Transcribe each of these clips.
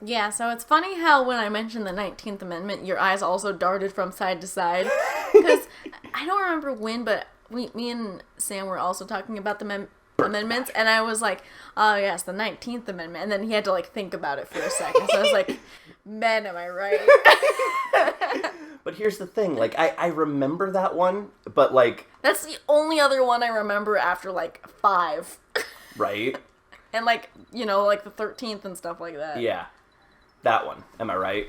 Yeah, so it's funny how when I mentioned the 19th Amendment, your eyes also darted from side to side. Because I don't remember when, but me and Sam were also talking about the amendments, and I was like, oh yes, the 19th Amendment. And then he had to like think about it for a second. So I was like, man, am I right? But here's the thing, like, I remember that one, but like... That's the only other one I remember after like 5. Right? And like, you know, like the 13th and stuff like that. Yeah. That one. Am I right?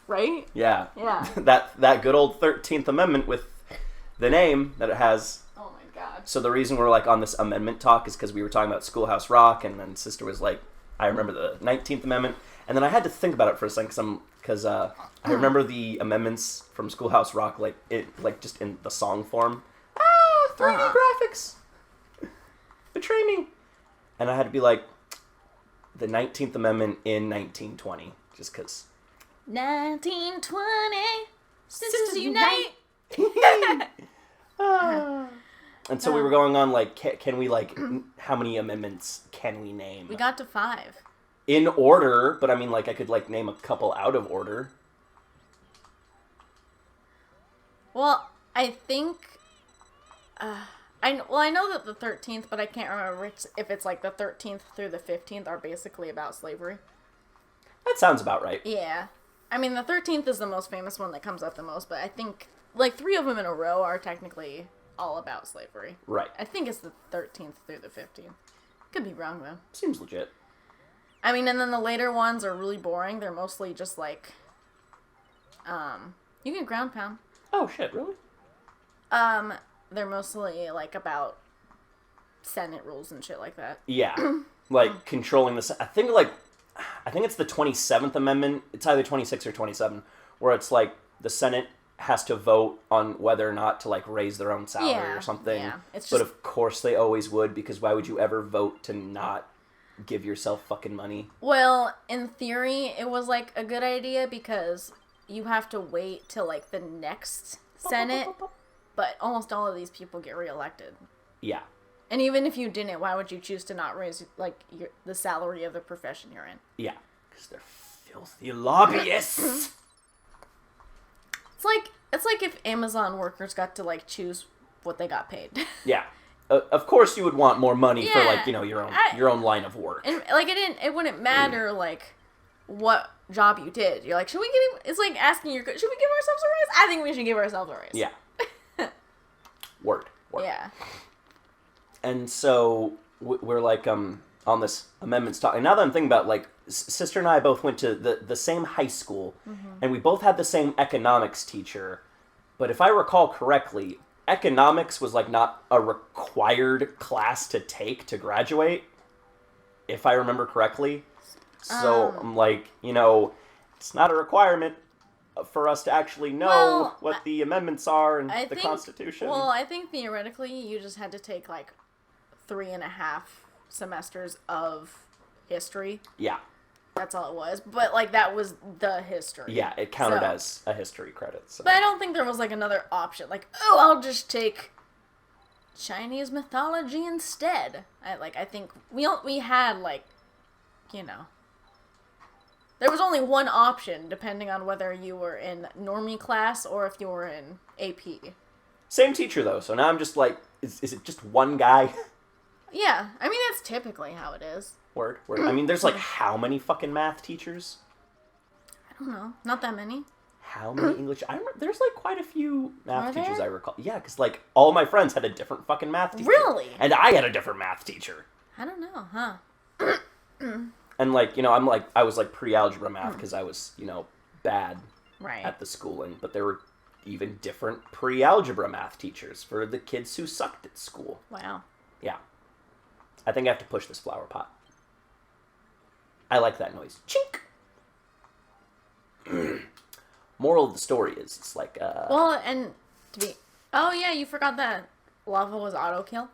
Right? Yeah. Yeah. That good old 13th Amendment with the name that it has. Oh my god. So the reason we're like on this amendment talk is because we were talking about Schoolhouse Rock, and then Sister was like, I remember the 19th Amendment. And then I had to think about it for a second because I remember the amendments from Schoolhouse Rock, like just in the song form. 3D graphics. Betray me. And I had to be like, the 19th Amendment in 1920. Just because. 1920, Sisters Unite! And so we were going on, like, can we, like, how many amendments can we name? We got to 5. In order, but I mean, like, I could, like, name a couple out of order. Well, I think... I know that the 13th, but I can't remember if it's like the 13th through the 15th are basically about slavery. That sounds about right. Yeah. I mean, the 13th is the most famous one that comes up the most, but I think, like, 3 of them in a row are technically all about slavery. Right. I think it's the 13th through the 15th. Could be wrong, though. Seems legit. I mean, and then the later ones are really boring. They're mostly just, like, you can ground pound. Oh, shit, really? They're mostly, like, about Senate rules and shit like that. Yeah. Like, controlling the... I think it's the 27th Amendment. It's either 26 or 27, where it's, like, the Senate has to vote on whether or not to, like, raise their own salary or something. Yeah. It's just... But of course they always would, because why would you ever vote to not give yourself fucking money? Well, in theory, it was, like, a good idea, because you have to wait till, like, the next Senate... But almost all of these people get reelected. Yeah. And even if you didn't, why would you choose to not raise, like, the salary of the profession you're in? Yeah. Because they're filthy lobbyists. It's like if Amazon workers got to, like, choose what they got paid. Yeah. Of course you would want more money for, like, you know, your own line of work. And, like, it wouldn't matter, like, what job you did. You're like, should we give... It's like asking should we give ourselves a raise? I think we should give ourselves a raise. Yeah. Word. Yeah. And so we're like on this amendments talk. And now that I'm thinking about, like, Sister and I both went to the same high school, and we both had the same economics teacher. But if I recall correctly, economics was, like, not a required class to take to graduate, if I remember correctly. So I'm like, you know, it's not a requirement for us to actually know what the amendments are and the Constitution. Well, I think theoretically you just had to take, like, 3.5 semesters of history. Yeah. That's all it was. But, like, that was the history. Yeah, it counted as a history credit. So. But I don't think there was, like, another option. Like, oh, I'll just take Chinese mythology instead. I think we had, like, you know... There was only one option, depending on whether you were in normie class or if you were in AP. Same teacher, though, so now I'm just like, is it just one guy? Yeah, I mean, that's typically how it is. Word. I mean, there's, like, how many fucking math teachers? I don't know. Not that many. How many English? There's, like, quite a few math teachers I recall. Yeah, because, like, all my friends had a different fucking math teacher. Really? And I had a different math teacher. I don't know, huh? And, like, you know, I was, like, pre-algebra math because I was, you know, bad at the schooling. But there were even different pre-algebra math teachers for the kids who sucked at school. Wow. Yeah. I think I have to push this flower pot. I like that noise. Chink! Moral of the story is, it's like, Well, and to be... Oh, yeah, you forgot that lava was auto-kill?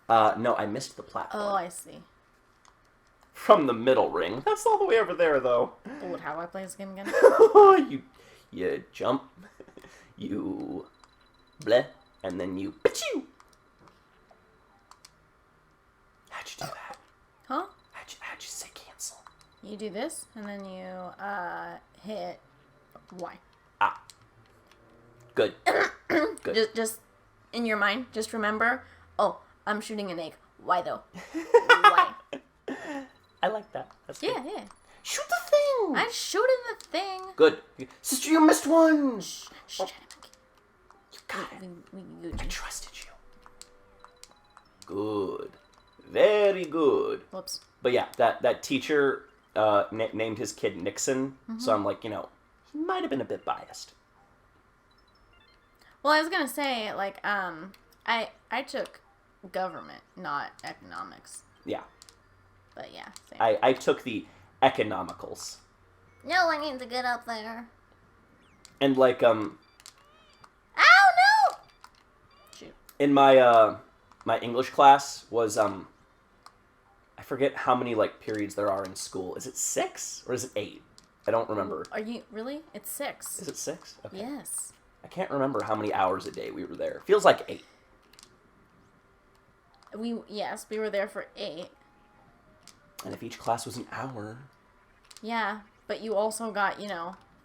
No, I missed the platform. Oh, I see. From the middle ring. That's all the way over there, though. Oh, how do I play this game again? you jump, you bleh, and then you pachoo. How'd you do that? Huh? How'd you say cancel? You do this, and then you hit Y. Ah. Good. Good. Just in your mind, just remember, oh, I'm shooting an egg. Why though? Why? I like that. That's good. Yeah. Shoot the thing! I'm shooting the thing. Good. Sister, you missed one! Shh, Oh. You got it. I We trusted you. Good. Very good. Whoops. But yeah, that teacher named his kid Nixon, so I'm like, he might have been a bit biased. Well, I was gonna say, like, I took government, not economics. Yeah. But yeah, same. I took the economicals. No, I need to get up there. And like, Ow, no! Shoot. in my my English class was I forget how many like periods there are in school. Is it 6 or is it 8? I don't remember. Are you really? It's 6. Is it 6? Okay. Yes. I can't remember how many hours a day we were there. Feels like 8. We were there for 8. And if each class was an hour. Yeah, but you also got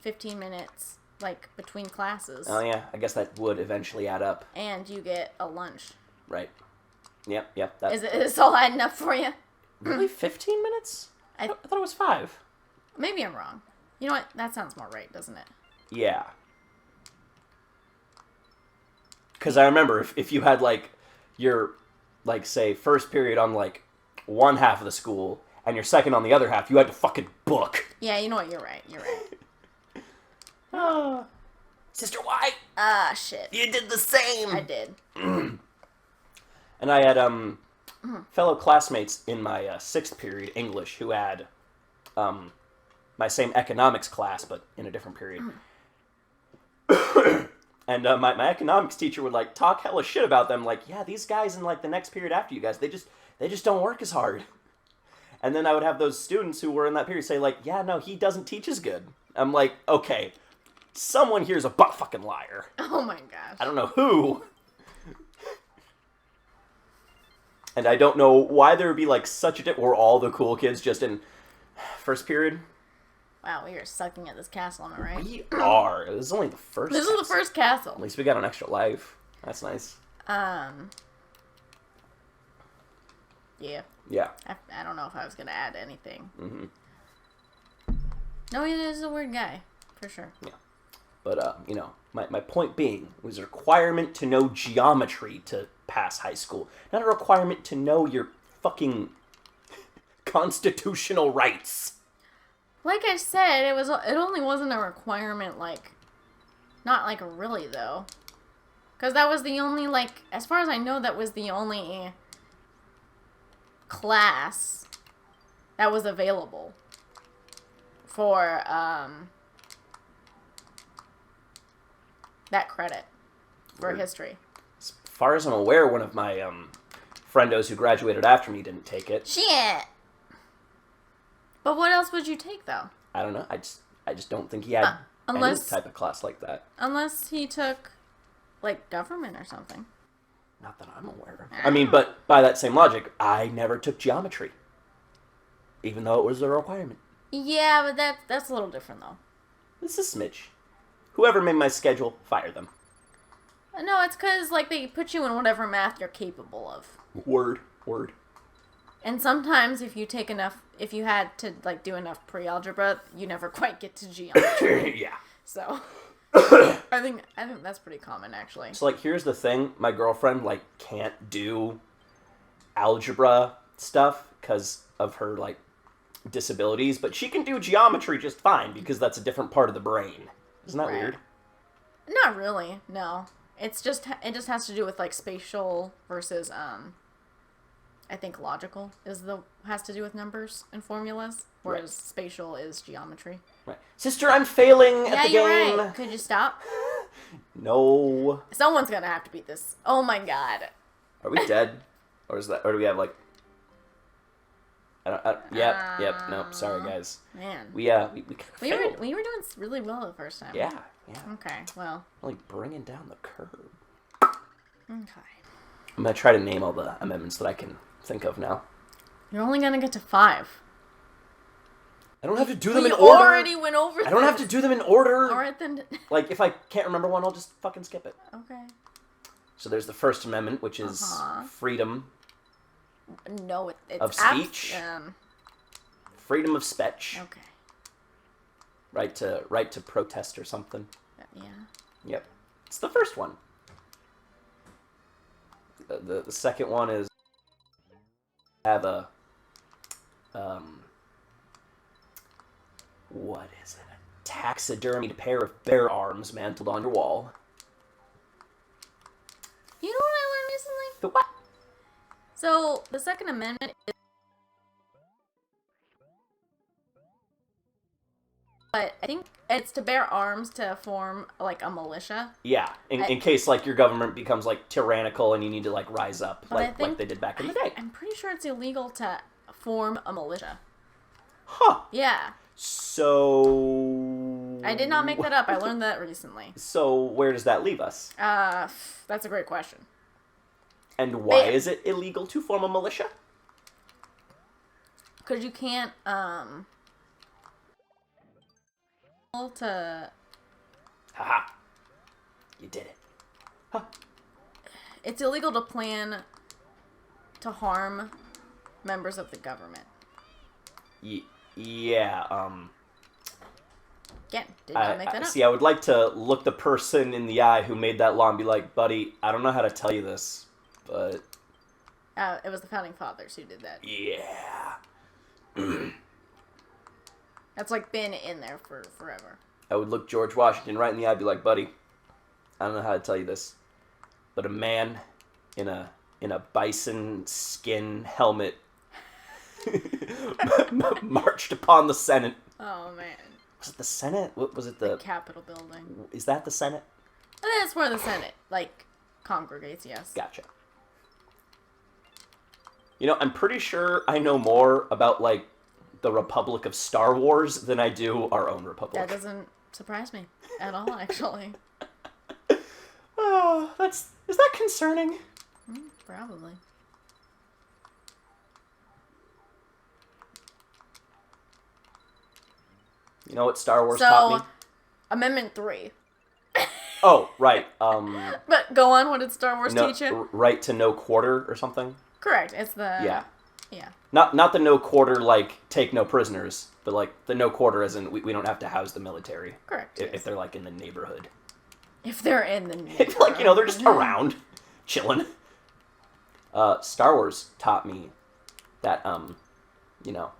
15 minutes like between classes. Oh yeah, I guess that would eventually add up. And you get a lunch. Right. Yep. Is this all adding up for you? Really 15 minutes? I thought it was 5. Maybe I'm wrong. You know what? That sounds more right, doesn't it? Yeah. Because I remember if you had like your like say first period on like one half of the school and your second on the other half, you had to fucking book. Yeah, you know what? You're right. Sister White. Shit. You did the same. I did. And I had fellow classmates in my 6th period English who had my same economics class but in a different period. And my economics teacher would like talk hella shit about them, like, yeah, these guys in like the next period after you guys, they just don't work as hard. And then I would have those students who were in that period say like, yeah, no, he doesn't teach as good. I'm like, okay, someone here's a butt fucking liar. Oh my gosh. I don't know who. And I don't know why there would be like such a dip. Were all the cool kids just in first period? Wow, we are sucking at this castle, am I right? We are. This is only the first. This is the first castle. At least we got an extra life. That's nice. Yeah. Yeah. I don't know if I was gonna add anything. Mm-hmm. No, he is a weird guy, for sure. Yeah. But, my point being, it was a requirement to know geometry to pass high school. Not a requirement to know your fucking constitutional rights. Like I said, it only wasn't a requirement, like, not like really though. Because that was the only, like, as far as I know, that was the only class that was available for, that credit for history. As far as I'm aware, one of my, friendos who graduated after me didn't take it. Shit! But what else would you take, though? I don't know. I just don't think he had any type of class like that. Unless he took, like, government or something. Not that I'm aware of. I mean, but by that same logic, I never took geometry. Even though it was a requirement. Yeah, but that's a little different, though. This is smidge. Whoever made my schedule, fire them. No, it's because, like, they put you in whatever math you're capable of. Word. And sometimes if you had to, like, do enough pre-algebra, you never quite get to geometry. Yeah. So, I think that's pretty common, actually. So, like, here's the thing. My girlfriend, like, can't do algebra stuff because of her, like, disabilities, but she can do geometry just fine because that's a different part of the brain. Isn't that weird? Not really, no. It just has to do with, like, spatial versus, I think logical has to do with numbers and formulas, whereas spatial is geometry. Right. Sister, I'm failing at the game. Yeah, you're right. Could you stop? No. Someone's gonna have to beat this. Oh my god. Are we dead? Or do we have, like... Yep, nope, sorry, guys. Man. We failed. We were doing really well the first time. Yeah. Okay, well. Like, bringing down the curve. Okay. I'm gonna try to name all the amendments that I can think of now. You're only gonna get to 5. I don't have to do them in We order. already went over I don't have to do them in order. All right, then. Like, if I can't remember one, I'll just fucking skip it. Okay. So there's the First Amendment, which is freedom No, it's of speech. Freedom of speech. Okay. Right to protest or something. Yeah. Yep. It's the first one. The second one is have a what is it? A taxidermied pair of bear arms mantled on your wall. You know what I learned recently? The what? So the Second Amendment is, but I think it's to bear arms to form like a militia. Yeah, in case like your government becomes like tyrannical and you need to like rise up like they did back in the day. I'm pretty sure it's illegal to form a militia. Huh. Yeah. So I did not make that up. I learned that recently. So where does that leave us? That's a great question. And why is it illegal to form a militia? Because you can't to. Haha. You did it. Huh. It's illegal to plan to harm members of the government. Yeah, Again, did not make that up. See, I would like to look the person in the eye who made that law and be like, buddy, I don't know how to tell you this, but... It was the Founding Fathers who did that. Yeah. That's like been in there for forever. I would look George Washington right in the eye and be like, buddy, I don't know how to tell you this, but a man in a bison skin helmet marched upon the Senate. Oh, man. Was it the Senate? What was it? The Capitol building. Is that the Senate? I think that's where the Senate, like, congregates, yes. Gotcha. You know, I'm pretty sure I know more about, like, the Republic of Star Wars than I do our own Republic. That doesn't surprise me at all, actually. Oh, is that concerning? Probably. You know what Star Wars taught me? Amendment 3. Oh, right. But go on, what did Star Wars teach you? Right to no quarter or something? Correct. It's the... Yeah. Yeah. Not the no quarter, like, take no prisoners, but, like, the no quarter as in we don't have to house the military. Correct. If they're, like, in the neighborhood. If they're in the neighborhood. Like, you know, they're just around, chilling. Star Wars taught me that, you know,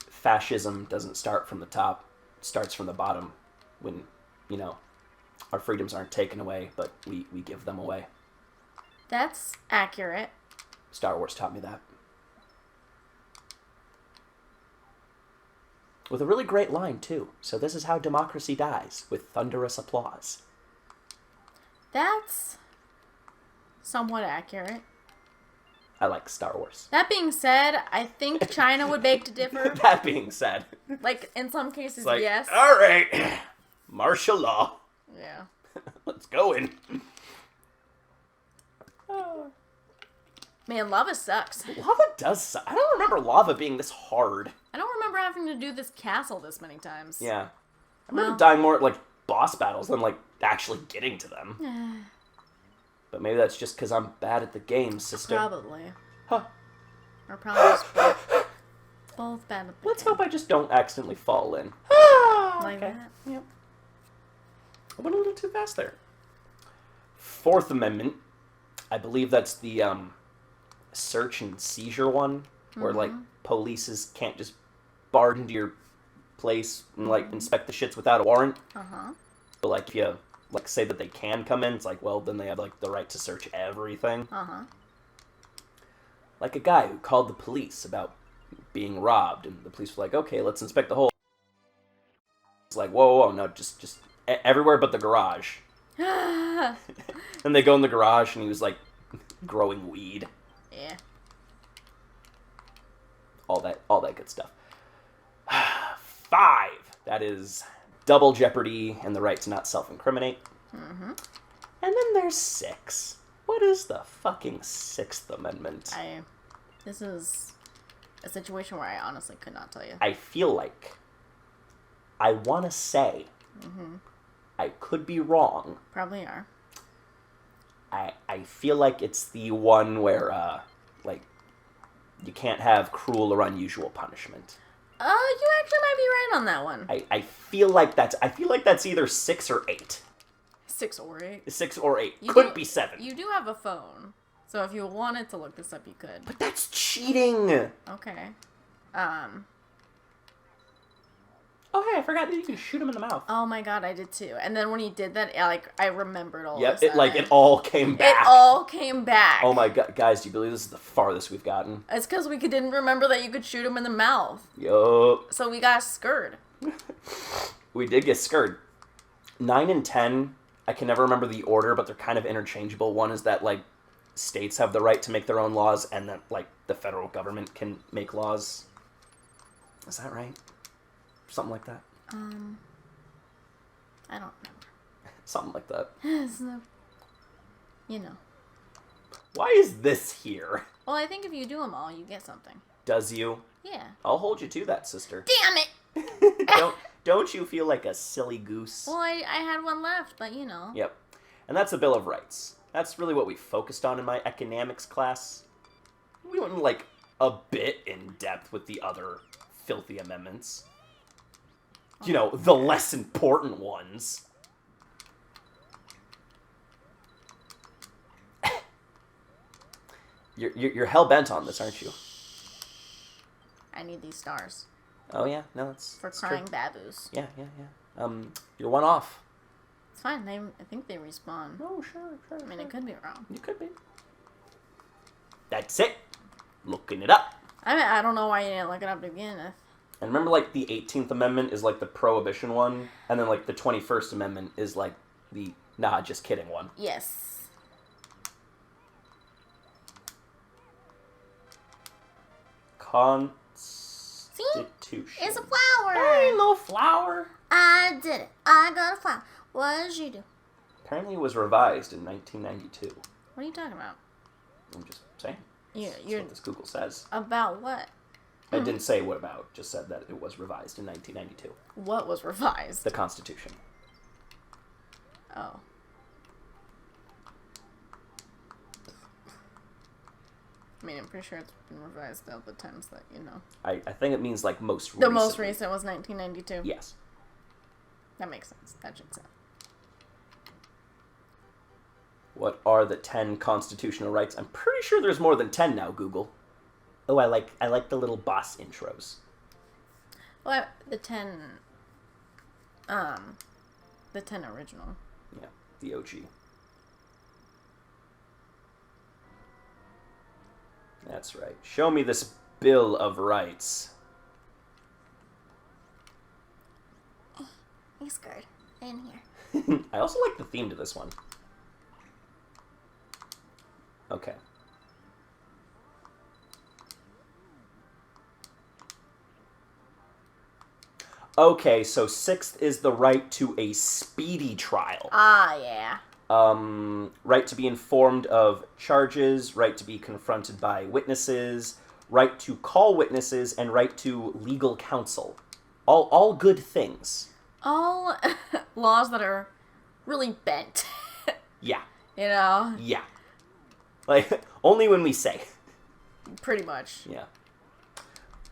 fascism doesn't start from the top. It starts from the bottom when, you know, our freedoms aren't taken away, but we give them away. That's accurate. Star Wars taught me that. With a really great line, too. So this is how democracy dies, with thunderous applause. That's somewhat accurate. I like Star Wars. That being said, I think China would beg to differ. That being said. Like, in some cases, like, yes. All right, martial law. Yeah. Let's go in. Man, lava sucks. Lava does suck. I don't remember lava being this hard. I don't remember having to do this castle this many times. Yeah. I remember dying more at, like, boss battles than, like, actually getting to them. But maybe that's just because I'm bad at the game, sister. Probably. Huh. Or probably just both bad at the Let's game. hope I just don't accidentally fall in. Like that? Yep. I went a little too fast there. Fourth Amendment. I believe that's the, search and seizure one, where, like, police can't just barge into your place and, like, inspect the shits without a warrant. But, like, if you, like, say that they can come in, it's like, well, then they have, like, the right to search everything. Like a guy who called the police about being robbed, and the police were like, okay, let's inspect the whole... It's like, whoa, no, just everywhere but the garage. And they go in the garage, and he was, like, growing weed. Yeah. All that good stuff. 5. That is double jeopardy and the right to not self-incriminate. And then there's 6. What is the fucking 6th Amendment? This is a situation where I honestly could not tell you. I feel like, I want to say, I could be wrong. Probably are. I feel like it's the one where, like, you can't have cruel or unusual punishment. You actually might be right on that one. I feel like that's either 6 or 8. 6 or 8? 6 or 8. Could be 7. You do have a phone. So if you wanted to look this up, you could. But that's cheating! Okay. Oh, hey, I forgot that you can shoot him in the mouth. Oh my god, I did too. And then when he did that, I remembered all Yep, this. it all came back. It all came back. Oh my god, guys, do you believe this is the farthest we've gotten? It's because we didn't remember that you could shoot him in the mouth. Yup. So we got scared. We did get scared. 9 and 10, I can never remember the order, but they're kind of interchangeable. One is that, like, states have the right to make their own laws, and that, like, the federal government can make laws. Is that right? Something like that. I don't remember. Something like that. You know. Why is this here? Well, I think if you do them all, you get something. Does you? Yeah. I'll hold you to that, sister. Damn it! Don't you feel like a silly goose? Well, I had one left, but you know. Yep. And that's the Bill of Rights. That's really what we focused on in my economics class. We went, like, a bit in depth with the other filthy amendments. You know, the less important ones. You're hell-bent on this, aren't you? I need these stars. Oh, yeah? No, that's For that's crying true. baboos. Yeah. You're one off. It's fine. I think they respawn. Oh, sure. I mean, it could be wrong. You could be. That's it. Looking it up. I don't know why you didn't look it up to begin with. And remember, like, the 18th Amendment is, like, the Prohibition one, and then, like, the 21st Amendment is, like, the nah, just kidding one. Yes. Constitution. It's a flower. Hey, little flower. I did it. I got a flower. What did you do? Apparently it was revised in 1992. What are you talking about? I'm just saying. You're That's what this Google says. about what? I didn't say what about, just said that it was revised in 1992. What was revised? The Constitution. Oh. I mean, I'm pretty sure it's been revised all the times that, you know. I think it means, like, most recent. The most recent was 1992? Yes. That makes sense. That should say. What are the 10 constitutional rights? I'm pretty sure there's more than 10 now, Google. Oh, I like the little boss intros. Well, the 10 original. Yeah, the OG. That's right. Show me this Bill of Rights. He's scared. In here. I also like the theme to this one. Okay. Okay, so 6th is the right to a speedy trial. Ah, yeah. Right to be informed of charges, right to be confronted by witnesses, right to call witnesses, and right to legal counsel. All good things. All laws that are really bent. Yeah. You know? Yeah. Like, only when we say. Pretty much. Yeah.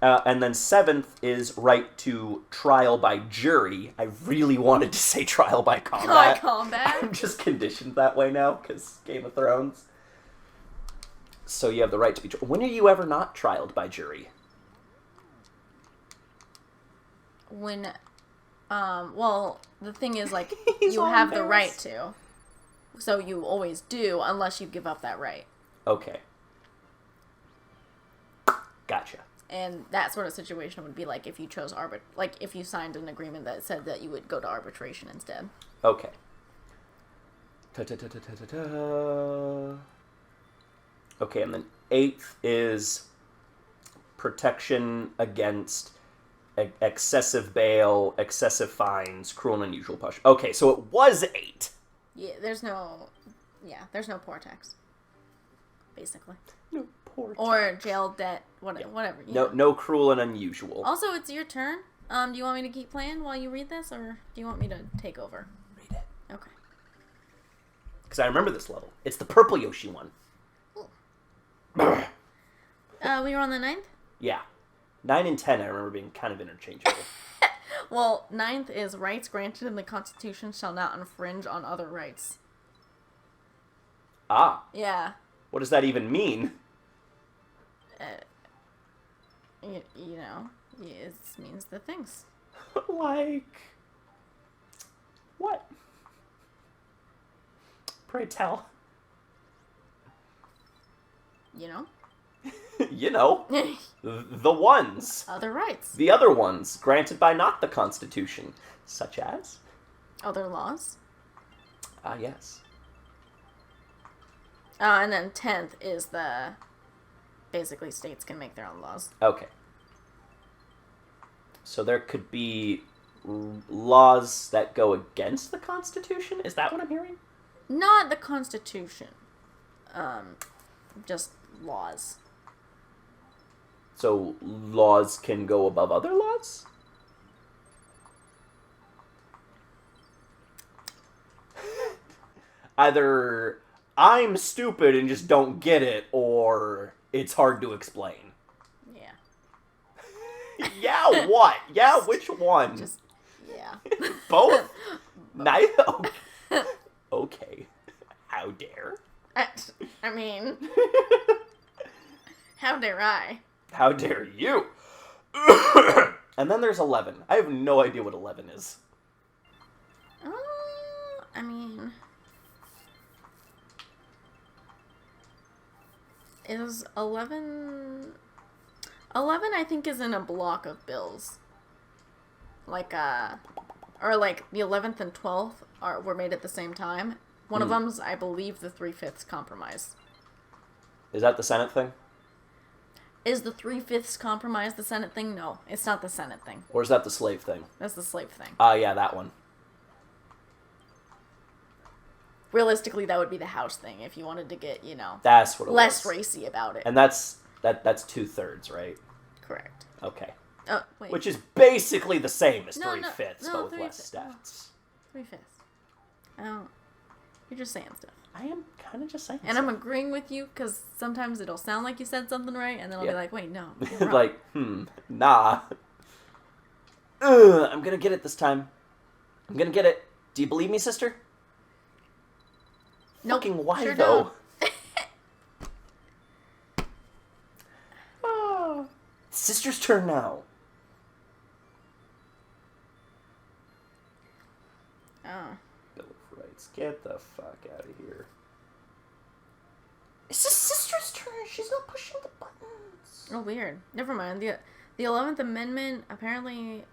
And then 7th is right to trial by jury. I really wanted to say trial by combat. I'm just conditioned that way now, because Game of Thrones. So you have the right to be... When are you ever not trialed by jury? When, well, the thing is, like, you have the right to. So you always do, unless you give up that right. Okay. Gotcha. And that sort of situation would be like if you chose like if you signed an agreement that said that you would go to arbitration instead. Okay. Okay, and then 8th is protection against excessive bail, excessive fines, cruel and unusual punishment. Okay, so it was 8. Yeah, there's no poor tax. Basically. No Poor or jail, debt, whatever. No cruel and unusual. Also, it's your turn. Do you want me to keep playing while you read this, or do you want me to take over? Read it. Okay. Because I remember this level. It's the purple Yoshi one. We were on the 9th? Yeah. 9 and 10 I remember being kind of interchangeable. Well, 9th is rights granted in the Constitution shall not infringe on other rights. Ah. Yeah. What does that even mean? You know, it means the things. Like... what? Pray tell. You know? You know. The ones. Other rights. The other ones, granted by not the Constitution. Such as? Other laws. Ah, yes. And then 10th is basically states can make their own laws. Okay. So there could be laws that go against the Constitution? Is that what I'm hearing? Not the Constitution. Just laws. So laws can go above other laws? Either I'm stupid and just don't get it, or it's hard to explain. Yeah. Yeah, what? Yeah, which one? Just, yeah. Both? Nice. Okay. How dare? I mean, how dare I? How dare you? And then there's 11. I have no idea what 11 is. I mean, is 11... 11, I think, is in a block of bills. Like, or like the 11th and 12th were made at the same time. One of them's, I believe, the 3/5 compromise. Is that the Senate thing? Is the 3/5 compromise the Senate thing? No, it's not the Senate thing. Or is that the slave thing? That's the slave thing. Yeah, that one. Realistically, that would be the House thing if you wanted to get, That's what it less was. racy about it. And that's 2/3, right? Correct. Okay. Oh, wait. Which is basically the same as No, 3/5, no, but with 3/5. less stats. 3/5. Oh, you're just saying stuff. I am kind of just saying And stuff. I'm agreeing with you because sometimes it'll sound like you said something right, and then I'll be like, wait, no. you're wrong. Like, nah. I'm gonna get it this time. I'm gonna get it. Do you believe me, sister? Nope, Fucking why, sure though? Sister's turn now. Oh. Bill of Rights. Get the fuck out of here. It's just sister's turn. She's not pushing the buttons. Oh, weird. Never mind. The 11th Amendment apparently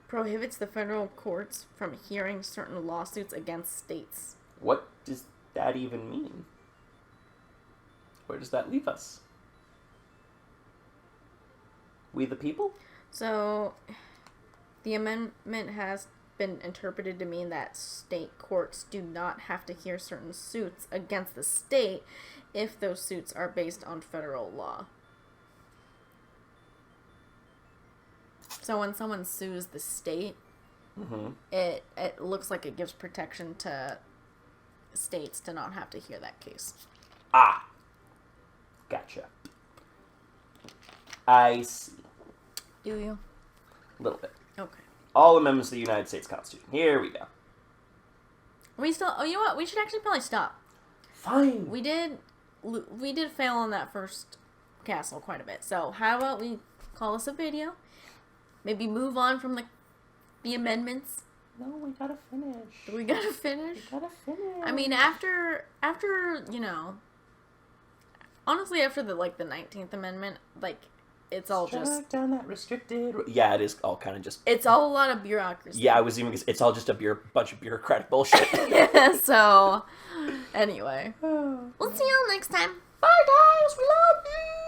prohibits the federal courts from hearing certain lawsuits against states. What does that even mean? Where does that leave us? We the people? So, the amendment has been interpreted to mean that state courts do not have to hear certain suits against the state if those suits are based on federal law. So when someone sues the state, it looks like it gives protection to states to not have to hear that case. Ah. Gotcha. I see. Do you? A little bit. Okay. All amendments to the United States Constitution. Here we go. We still... Oh, you know what? We should actually probably stop. Fine. We did fail on that first castle quite a bit. So how about we call this a video? Maybe move on from the amendments. No, we gotta finish. We gotta finish? We gotta finish. I mean, after honestly, after the 19th Amendment, it's all just... down that restricted... Yeah, it is all kind of just... It's all a lot of bureaucracy. Yeah, I was even... It's all just a bunch of bureaucratic bullshit. Yeah, so... Anyway. We'll see y'all next time. Bye, guys! We love you!